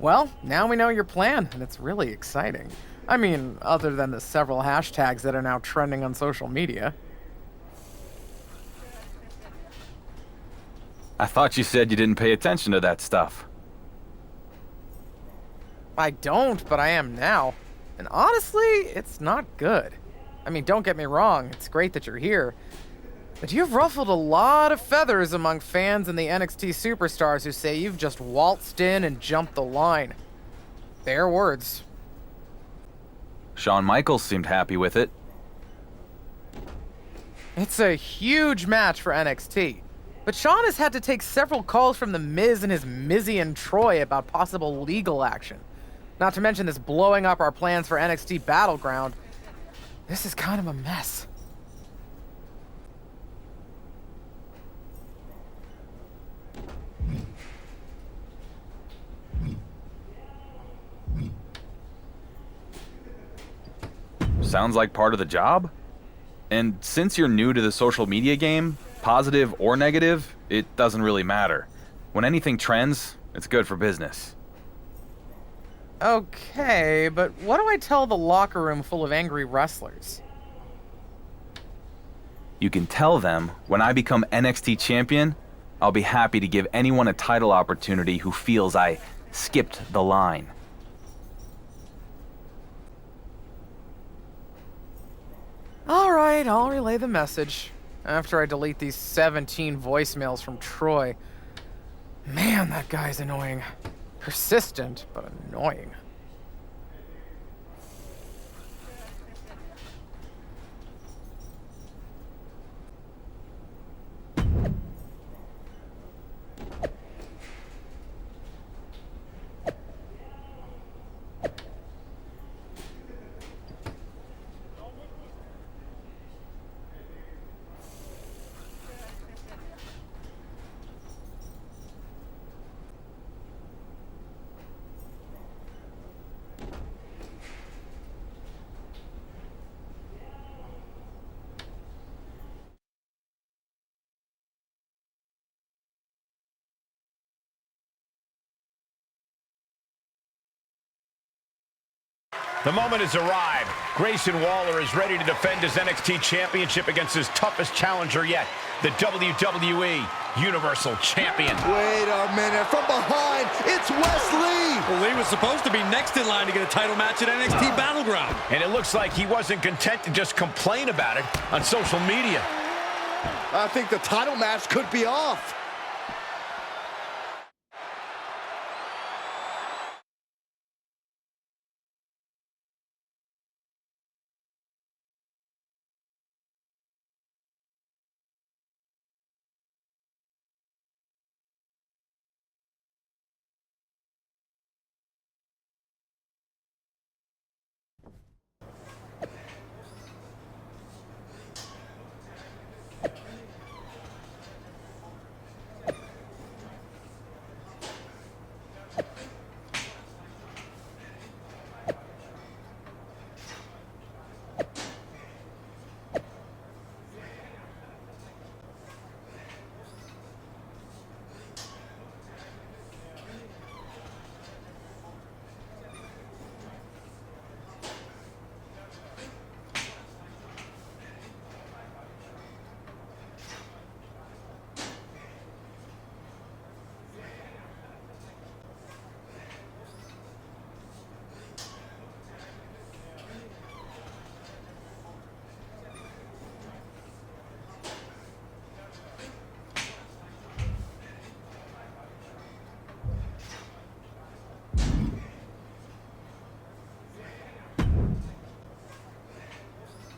Well, now we know your plan, and it's really exciting. I mean, other than the several hashtags that are now trending on social media. I thought you said you didn't pay attention to that stuff. I don't, but I am now. And honestly, it's not good. I mean, don't get me wrong, it's great that you're here. But you've ruffled a lot of feathers among fans and the NXT superstars who say you've just waltzed in and jumped the line. Their words. Shawn Michaels seemed happy with it. It's a huge match for NXT. But Shawn has had to take several calls from The Miz and his Mizzy and Troy about possible legal action. Not to mention this blowing up our plans for NXT Battleground. This is kind of a mess. Sounds like part of the job? And since you're new to the social media game, positive or negative, it doesn't really matter. When anything trends, it's good for business. Okay, but what do I tell the locker room full of angry wrestlers? You can tell them, when I become NXT champion, I'll be happy to give anyone a title opportunity who feels I skipped the line. Alright, I'll relay the message. After I delete these 17 voicemails from Troy. Man, that guy's annoying. Persistent, but annoying. The moment has arrived. Grayson Waller is ready to defend his NXT Championship against his toughest challenger yet, the WWE Universal Champion. Wait a minute, from behind, it's Wesley! Well, Lee was supposed to be next in line to get a title match at NXT Battleground. And it looks like he wasn't content to just complain about it on social media. I think the title match could be off.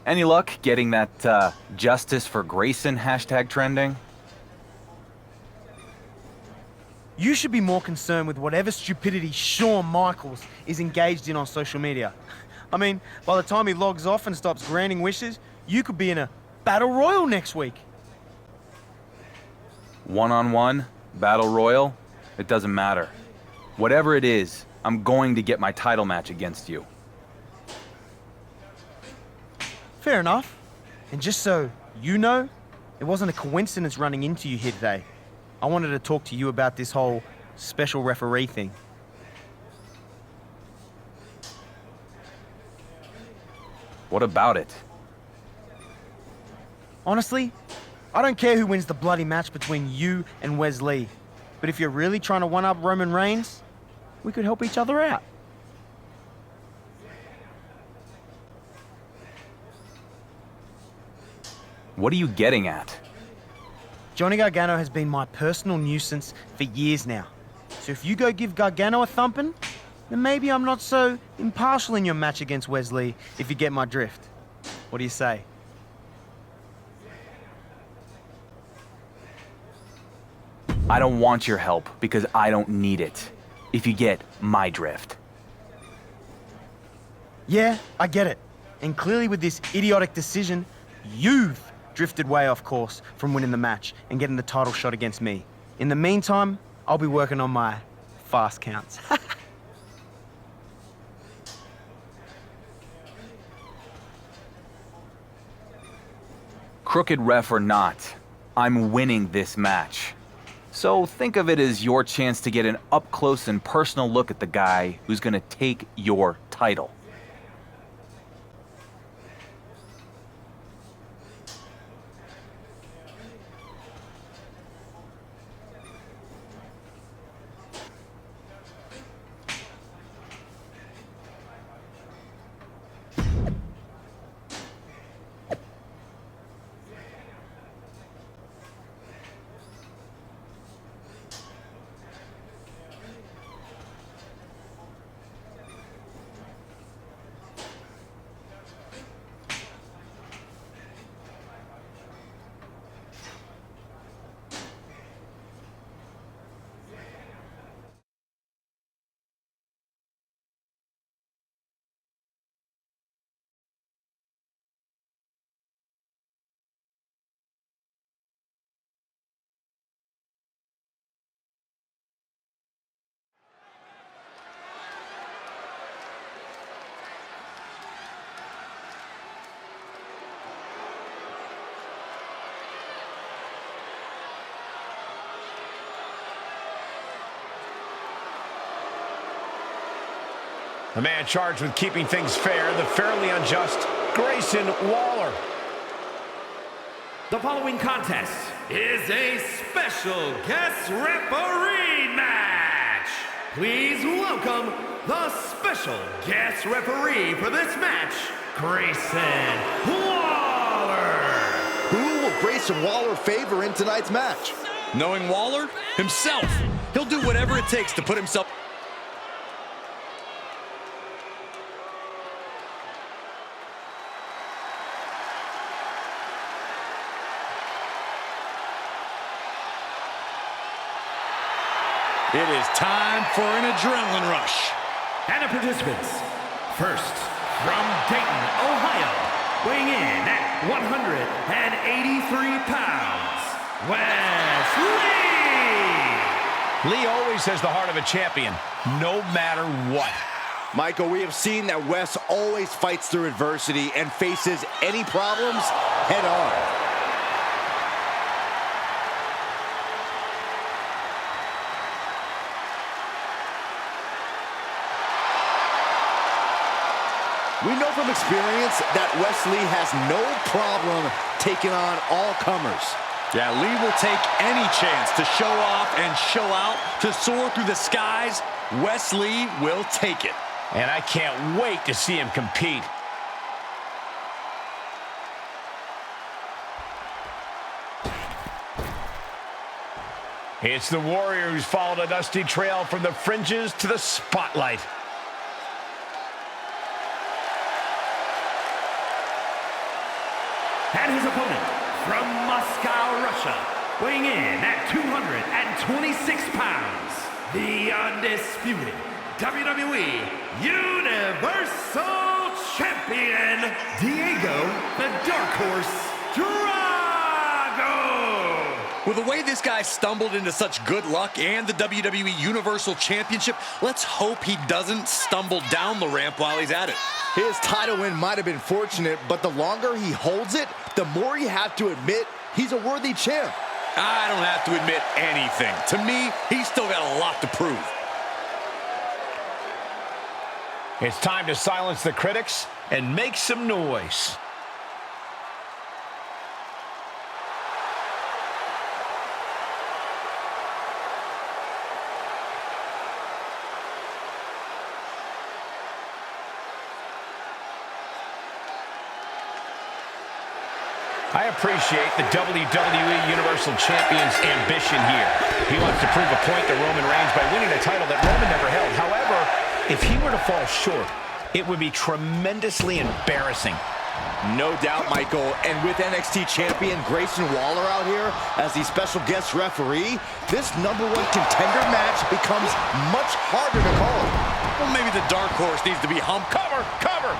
Any luck getting that Justice for Grayson hashtag trending? You should be more concerned with whatever stupidity Shawn Michaels is engaged in on social media. I mean, by the time he logs off and stops granting wishes, you could be in a battle royal next week. One-on-one, battle royal, it doesn't matter. Whatever it is, I'm going to get my title match against you. Fair enough. And just so you know, it wasn't a coincidence running into you here today. I wanted to talk to you about this whole special referee thing. What about it? Honestly, I don't care who wins the bloody match between you and Wesley. But if you're really trying to one-up Roman Reigns, we could help each other out. What are you getting at? Johnny Gargano has been my personal nuisance for years now. So if you go give Gargano a thumping, then maybe I'm not so impartial in your match against Wesley, if you get my drift. What do you say? I don't want your help because I don't need it. If you get my drift. Yeah, I get it. And clearly with this idiotic decision, you've drifted way off course from winning the match and getting the title shot against me. In the meantime, I'll be working on my fast counts. Crooked ref or not, I'm winning this match. So think of it as your chance to get an up-close and personal look at the guy who's gonna take your title. The man charged with keeping things fair, the fairly unjust Grayson Waller. The following contest is a special guest referee match. Please welcome the special guest referee for this match, Grayson Waller. Who will Grayson Waller favor in tonight's match? Knowing Waller? Himself. He'll do whatever it takes to put himself... It is time for an adrenaline rush. And the participants, first from Dayton, Ohio, weighing in at 183 pounds, Wes Lee. Lee always has the heart of a champion, no matter what. Michael, we have seen that Wes always fights through adversity and faces any problems head on. We know from experience that Wes Lee has no problem taking on all comers. Yeah, Lee will take any chance to show off and show out, to soar through the skies. Wes Lee will take it. And I can't wait to see him compete. It's the Warrior who's followed a dusty trail from the fringes to the spotlight. And his opponent from Moscow, Russia, weighing in at 226 pounds, the undisputed WWE Universal Champion, Diego the Dark Horse Drago. With the way this guy stumbled into such good luck and the WWE Universal Championship, let's hope he doesn't stumble down the ramp while he's at it. His title win might have been fortunate, but the longer he holds it, the more you have to admit he's a worthy champ. I don't have to admit anything. To me, he's still got a lot to prove. It's time to silence the critics and make some noise. I appreciate the WWE Universal Champion's ambition here. He wants to prove a point to Roman Reigns by winning a title that Roman never held. However, if he were to fall short, it would be tremendously embarrassing. No doubt, Michael. And with NXT champion Grayson Waller out here as the special guest referee, this #1 contender match becomes much harder to call. Well, maybe the dark horse needs to be humped. Cover, cover.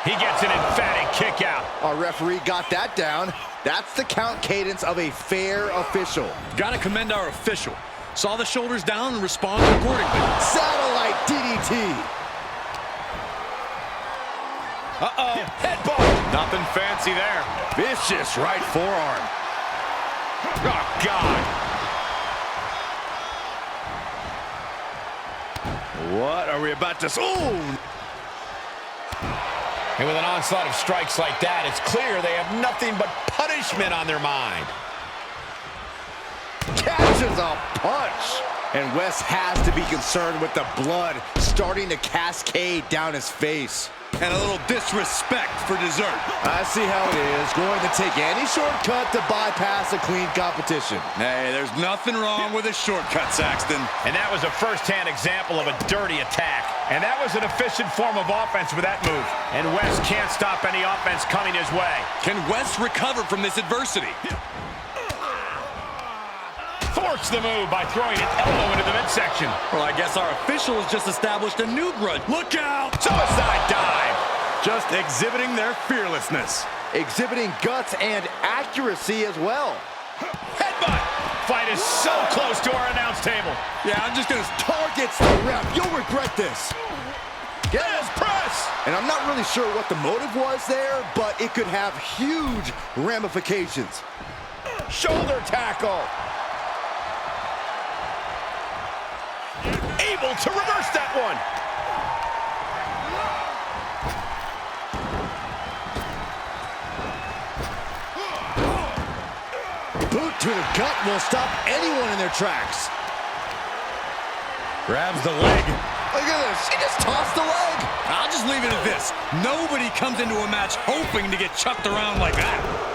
He gets an emphatic kick out. Our referee got that down. That's the count cadence of a fair official. Gotta commend our official. Saw the shoulders down and responded accordingly. Satellite DDT. Uh-oh. Headbutt. Nothing fancy there. Vicious right forearm. Oh, God. What are we about to... Ooh! And with an onslaught of strikes like that, it's clear they have nothing but punishment on their mind. Catches a punch. And Wes has to be concerned with the blood starting to cascade down his face. And a little disrespect for dessert. I see how it is. Going to take any shortcut to bypass a clean competition. Hey, there's nothing wrong with a shortcut, Saxton. And that was a first-hand example of a dirty attack. And that was an efficient form of offense with that move. And Wes can't stop any offense coming his way. Can Wes recover from this adversity? Force the move by throwing an elbow into the midsection. Well, I guess our official has just established a new grudge. Look out! Suicide dive. Just exhibiting their fearlessness. Exhibiting guts and accuracy as well. Headbutt. Fight is so close to our announce table. Yeah, I'm just going to targets the ref. You'll regret this. Get his press. And I'm not really sure what the motive was there, but it could have huge ramifications. Shoulder tackle. Able to reverse that one. Boot to the gut will stop anyone in their tracks. Grabs the leg. Look at this. She just tossed the leg. I'll just leave it at this. Nobody comes into a match hoping to get chucked around like that.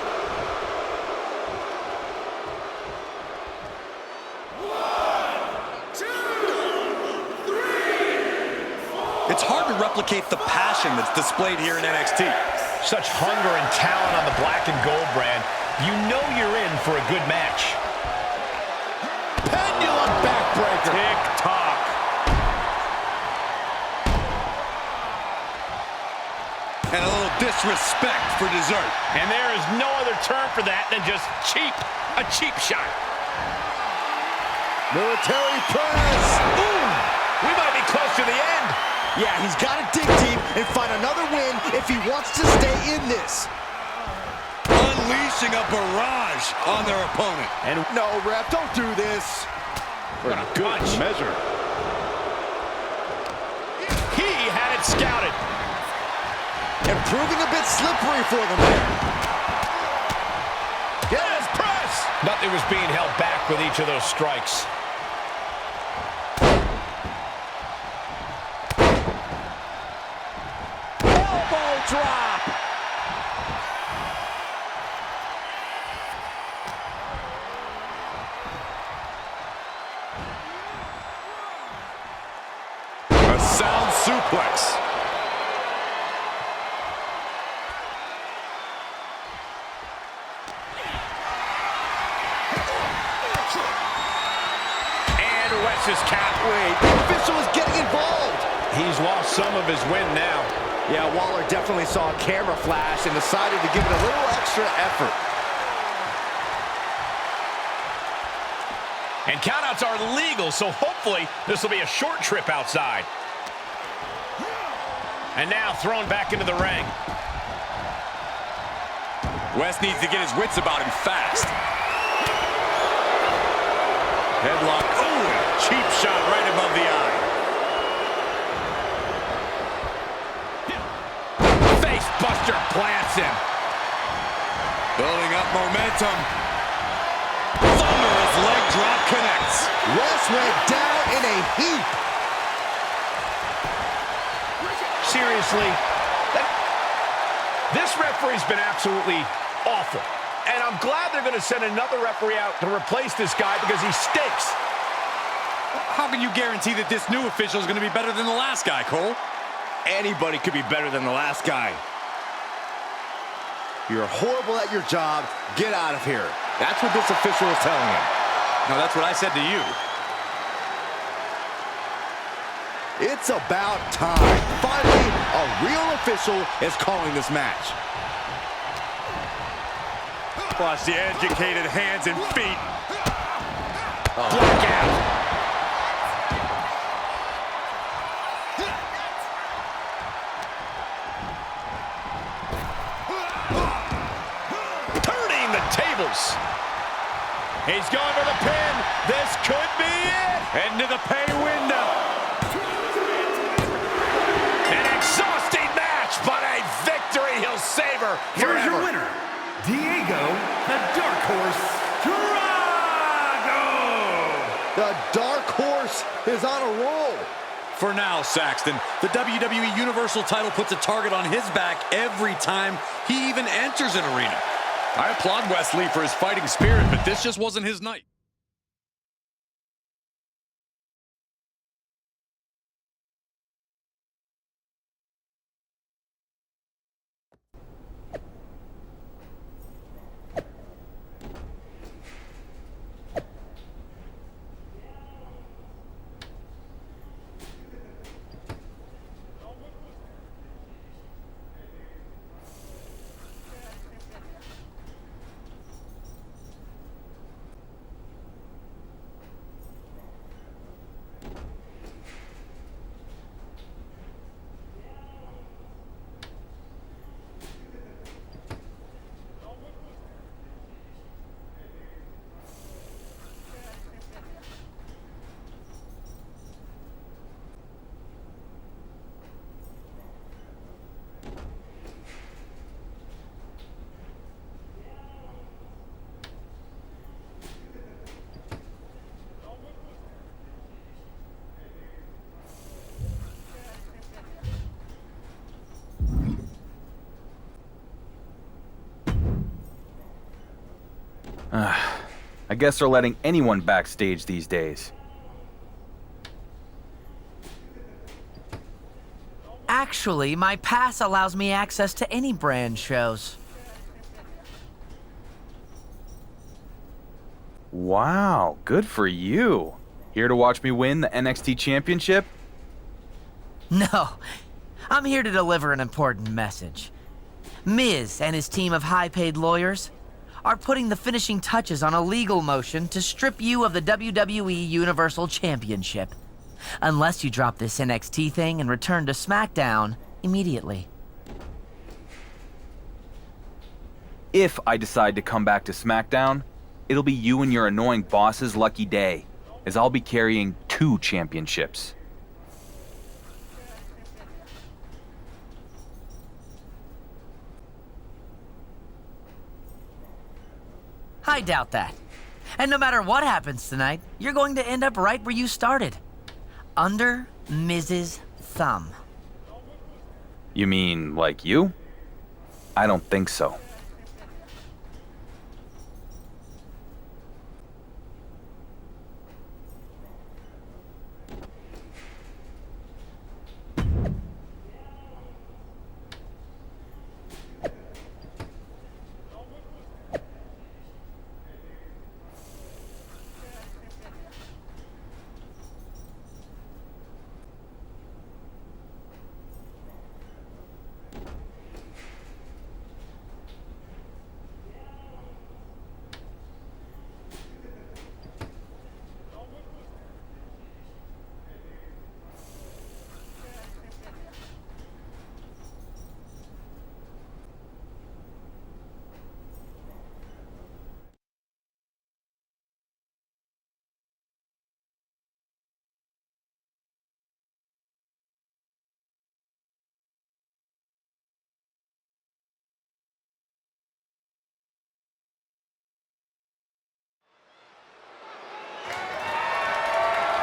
It's hard to replicate the passion that's displayed here in NXT. Such hunger and talent on the black and gold brand. You know you're in for a good match. Pendulum backbreaker. Tick-tock. And a little disrespect for dessert. And there is no other term for that than just cheap. A cheap shot. Military press. Boom! We might be close to the end. Yeah, he's got to dig deep and find another win if he wants to stay in this. Unleashing a barrage on their opponent. And no, ref, don't do this. What a good measure. He had it scouted. And proving a bit slippery for them there. Get his press. Nothing was being held back with each of those strikes. Drop. A sound suplex. And Wes's cap. Wait, the official is getting involved. He's lost some of his win now. Yeah, Waller definitely saw a camera flash and decided to give it a little extra effort. And countouts are legal, so hopefully this will be a short trip outside. And now thrown back into the ring. Wes needs to get his wits about him fast. Headlock. Oh, cheap shot right above the eye. plants him. Building up momentum. Thunderous leg drop connects. Ross went down in a heap. Seriously, this referee's been absolutely awful. And I'm glad they're going to send another referee out to replace this guy because he stinks. How can you guarantee that this new official is going to be better than the last guy, Cole? Anybody could be better than the last guy. You're horrible at your job. Get out of here. That's what this official is telling him. No, that's what I said to you. It's about time. Finally, a real official is calling this match. Watch the educated hands and feet. Blackout. Turning the tables. He's going for the pin. This could be it. Into the pay window. An exhausting match, but a victory he'll savor forever. Here's your winner, Diego, the Dark Horse, Drago! The Dark Horse is on a roll. For now, Saxton, the WWE Universal title puts a target on his back every time he even enters an arena. I applaud Wesley for his fighting spirit, but this just wasn't his night. I guess they're letting anyone backstage these days. Actually, my pass allows me access to any brand shows. Wow, good for you. Here to watch me win the NXT Championship? No, I'm here to deliver an important message. Miz and his team of high-paid lawyers are putting the finishing touches on a legal motion to strip you of the WWE Universal Championship. Unless you drop this NXT thing and return to SmackDown immediately. If I decide to come back to SmackDown, it'll be you and your annoying boss's lucky day, as I'll be carrying 2 championships. I doubt that. And no matter what happens tonight, you're going to end up right where you started. Under Miz's thumb. You mean like you? I don't think so.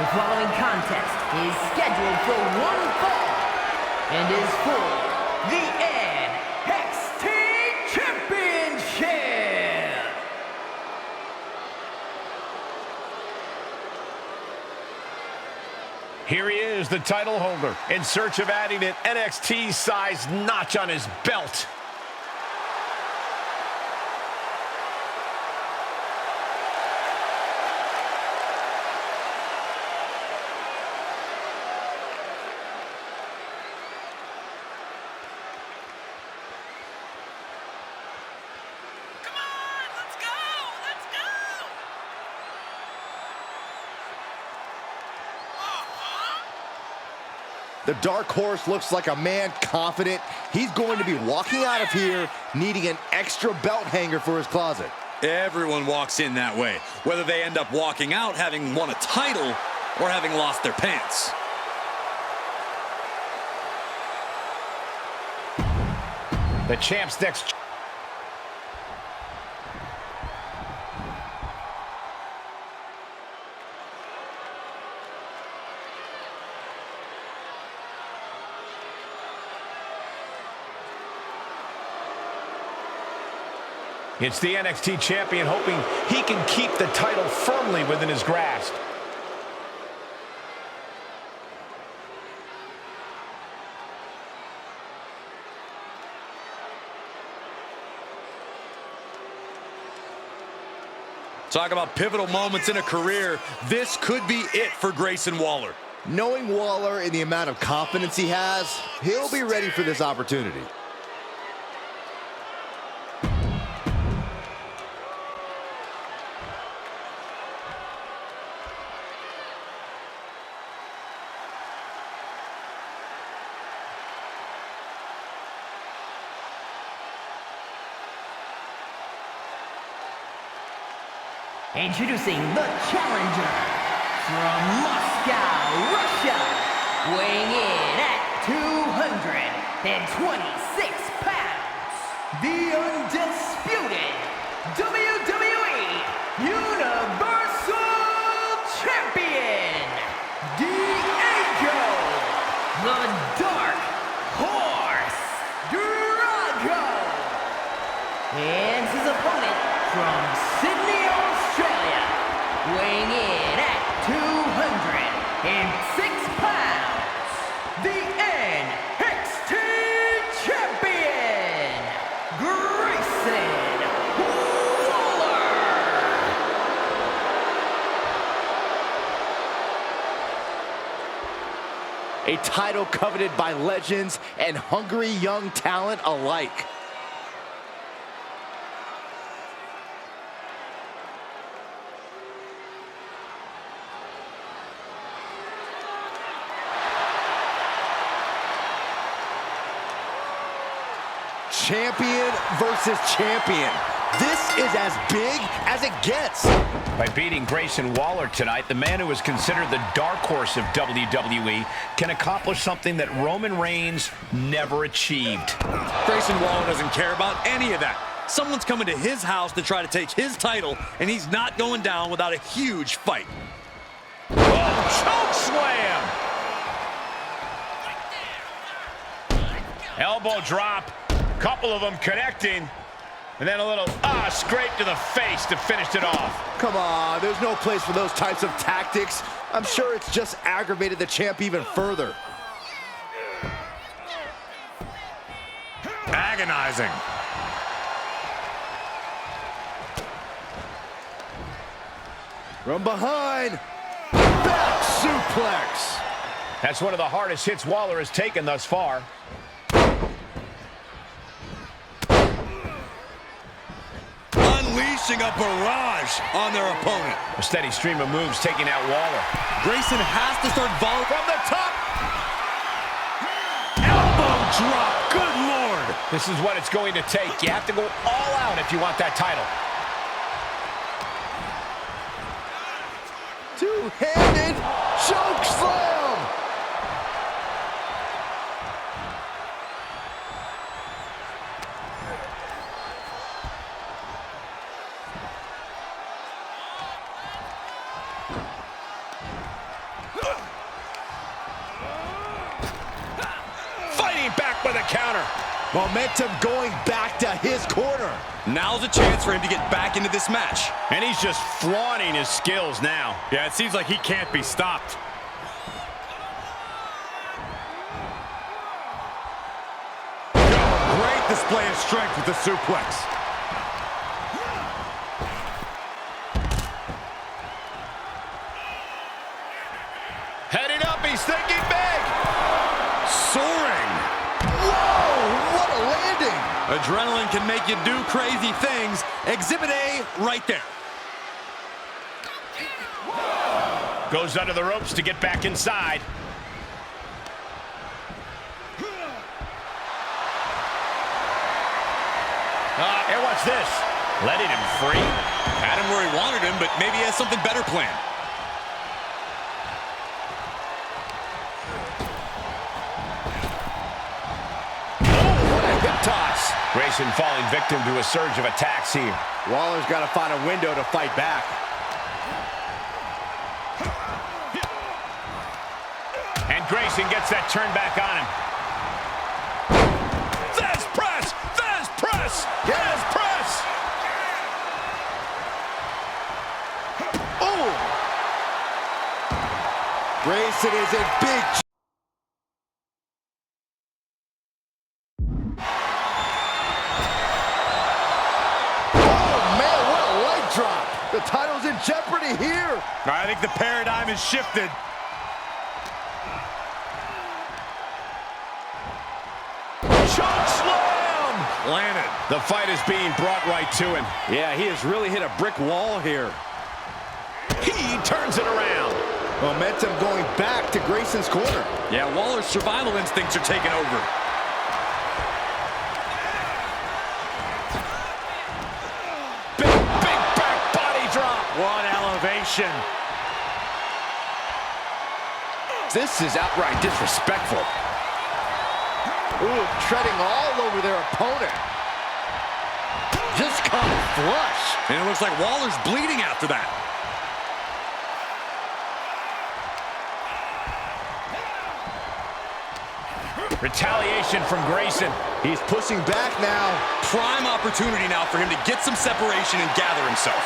The following contest is scheduled for one fall and is for the NXT Championship. Here he is, the title holder, in search of adding an NXT-sized notch on his belt. The Dark Horse looks like a man confident. He's going to be walking out of here needing an extra belt hanger for his closet. Everyone walks in that way, whether they end up walking out having won a title or having lost their pants. The champ's next... It's the NXT champion hoping he can keep the title firmly within his grasp. Talk about pivotal moments in a career. This could be it for Grayson Waller. Knowing Waller and the amount of confidence he has, he'll be ready for this opportunity. Introducing the challenger from Moscow, Russia, weighing in at 226 pounds, the undisputed WWE Universal Champion, Diego, the Dark Horse Drago, and his opponent from Sydney, Australia, weighing in at 206 pounds, the NXT Champion, Grayson Waller. A title coveted by legends and hungry young talent alike. Champion versus champion. This is as big as it gets. By beating Grayson Waller tonight, the man who is considered the dark horse of WWE can accomplish something that Roman Reigns never achieved. Grayson Waller doesn't care about any of that. Someone's coming to his house to try to take his title, and he's not going down without a huge fight. Oh, choke slam! Elbow drop. Couple of them connecting, and then a little scrape to the face to finish it off. Come on, there's no place for those types of tactics. I'm sure it's just aggravated the champ even further. Agonizing. From behind, back suplex. That's one of the hardest hits Waller has taken thus far. Unleashing a barrage on their opponent. A steady stream of moves taking out Waller. Grayson has to start volleying From the top. Elbow drop. Good Lord. This is what it's going to take. You have to go all out if you want that title. Two-handed choke slam. Momentum going back to his corner. Now's a chance for him to get back into this match. And he's just flaunting his skills now. Yeah, it seems like he can't be stopped. Great display of strength with the suplex. Heading up, he's thinking big. Soaring. Whoa, what a landing. Adrenaline can make you do crazy things. Exhibit A right there. Goes under the ropes to get back inside. And what's this? Letting him free? Had him where he wanted him, but maybe he has something better planned. Toss. Grayson falling victim to a surge of attacks here. Waller's got to find a window to fight back. And Grayson gets that turn back on him. Fast press! Fast press! Fast press! Oh! Grayson is in big drop. The title's in jeopardy here. I think the paradigm has shifted. Choke slam! Landed. The fight is being brought right to him. Yeah, he has really hit a brick wall here. He turns it around. Momentum going back to Grayson's corner. Yeah, Waller's survival instincts are taking over. One elevation. This is outright disrespectful. Ooh, treading all over their opponent. Just come flush. And it looks like Waller's bleeding after that. Retaliation from Grayson. He's pushing back now. Prime opportunity now for him to get some separation and gather himself.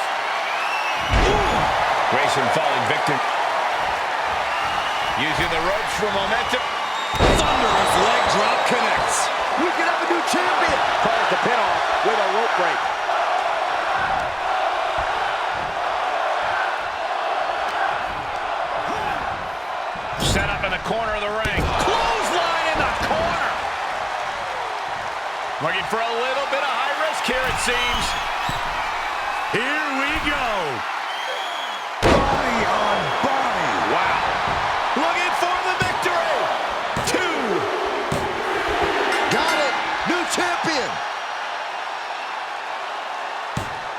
Grayson falling victim. Using the ropes for momentum. Thunderous leg drop connects. We could have a new champion. Calls the pin off with a rope break. Set up in the corner of the ring. Clothesline in the corner. Looking for a little bit of high risk here, it seems. Here we go. Body on body. Wow. Looking for the victory. 2. Got it. New champion.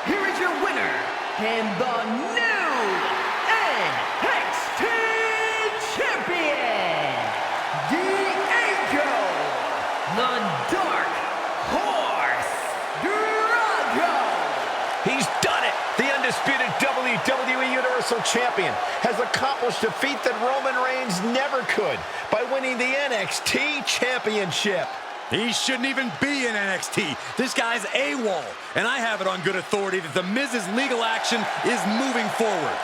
Here is your winner, and the new NXT Champion, Diego, the Dark Horse Drago. He's done it. The undisputed WWE Universal Champion has accomplished a feat that Roman Reigns never could by winning the NXT Championship. He shouldn't even be in NXT. This guy's AWOL. And I have it on good authority that The Miz's legal action is moving forward.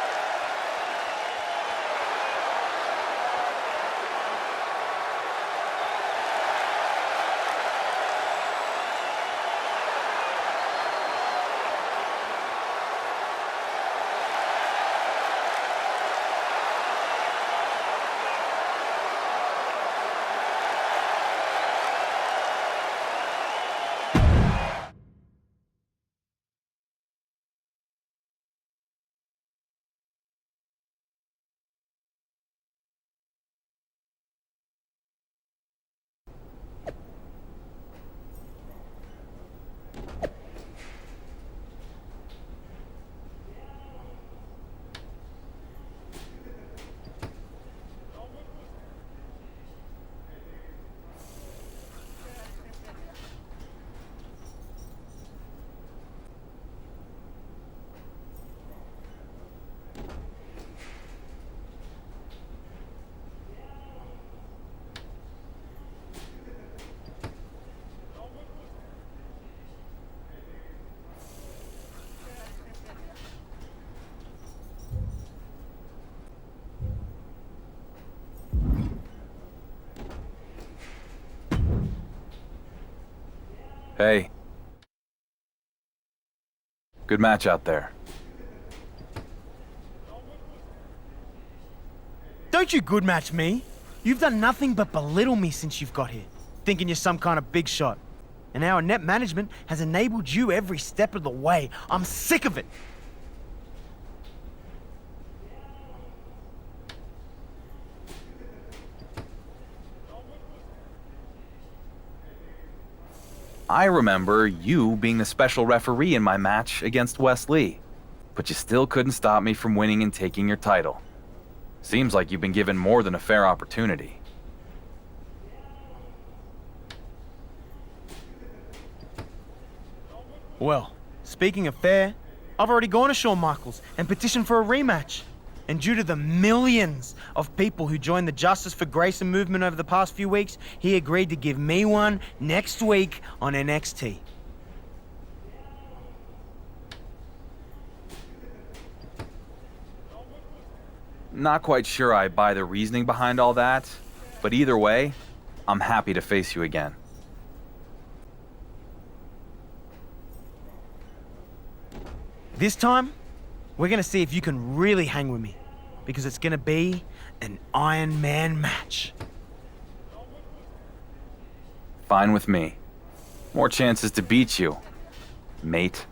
Hey. Good match out there. Don't you good match me. You've done nothing but belittle me since you've got here, thinking you're some kind of big shot. And our net management has enabled you every step of the way. I'm sick of it. I remember you being the special referee in my match against Wes Lee, but you still couldn't stop me from winning and taking your title. Seems like you've been given more than a fair opportunity. Well, speaking of fair, I've already gone to Shawn Michaels and petitioned for a rematch. And due to the millions of people who joined the Justice for Grayson movement over the past few weeks, he agreed to give me one next week on NXT. Not quite sure I buy the reasoning behind all that, but either way, I'm happy to face you again. This time, we're gonna see if you can really hang with me, because it's gonna be an Iron Man match. Fine with me. More chances to beat you, mate.